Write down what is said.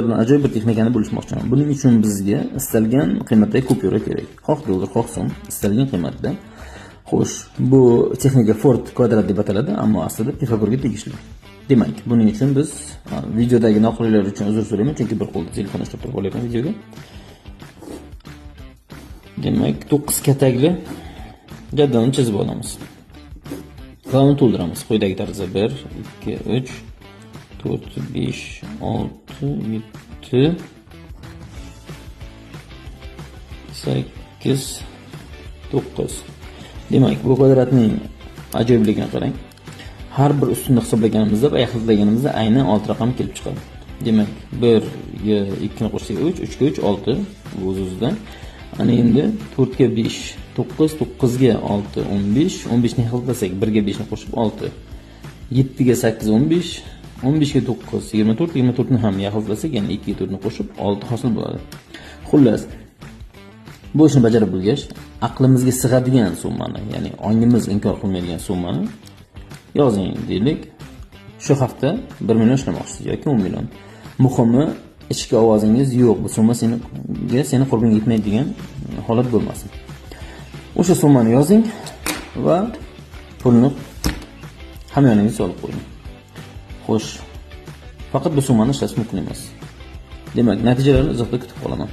bilan ajoyib bir texnikani bo'lishmoqchiman. Buning uchun bizga istalgan qiymatdagi kupyura kerak. Xoh dollar, xoh so'm, istalgan qiymatda. Xo'sh, bu texnika Ford kvadrat deb ataladi, ammo aslida Pifagorga tegishli. Demak, buning uchun biz videodagi noqulayliklar uchun uzr so'rayman, chunki bir qo'lda telefon ushlab turib olyapman videoga. Demak, 9 katakli jadvalni chizib olamiz. Va uni to'ldiramiz. Quyidagi tarzda 1, 2, 3, 4, 5, 6, 7, 8, 9. Demak, bu kvadratning ajoyibligini qarang. Har bir ustuni hisoblaganimizda va yaxlitlaganimizda aynan 6 raqam kelib chiqadi. Demak, 1 ga 2 ni qo'shsak 3, 3 ga 3 6 bu o'z-o'zidan. Ana endi 4 ga 5 9, 9 ga 6 15, 15 ni yaxlitlasak 1 ga 5 ni qo'shib 6, 7 ga 8 15, 15 ga 9 24, 24 ni ham yaxlitlasak, ya'ni 2 ga 4 ni qo'shib 6 hosil bo'ladi. Xullas, bu ishni bajarib bo'lgach, aqlimizga sig'adigan summani, ya'ni ongimiz inkor qilmaydigan summani yozing deylik. Shu hafta 1 million ishlamoqchisiz yoki 10 million. Muhimi, ichki ovozingiz yo'q, bu summa seni qurbanga yetmaydigan holat bo'lmasin. O'sha summani yozing va pulni hamyoningizga solib qo'ying. Xo'sh, faqat bu summani ishlash mumkin emas. Demak, natijalarni izohda kutib qolaman.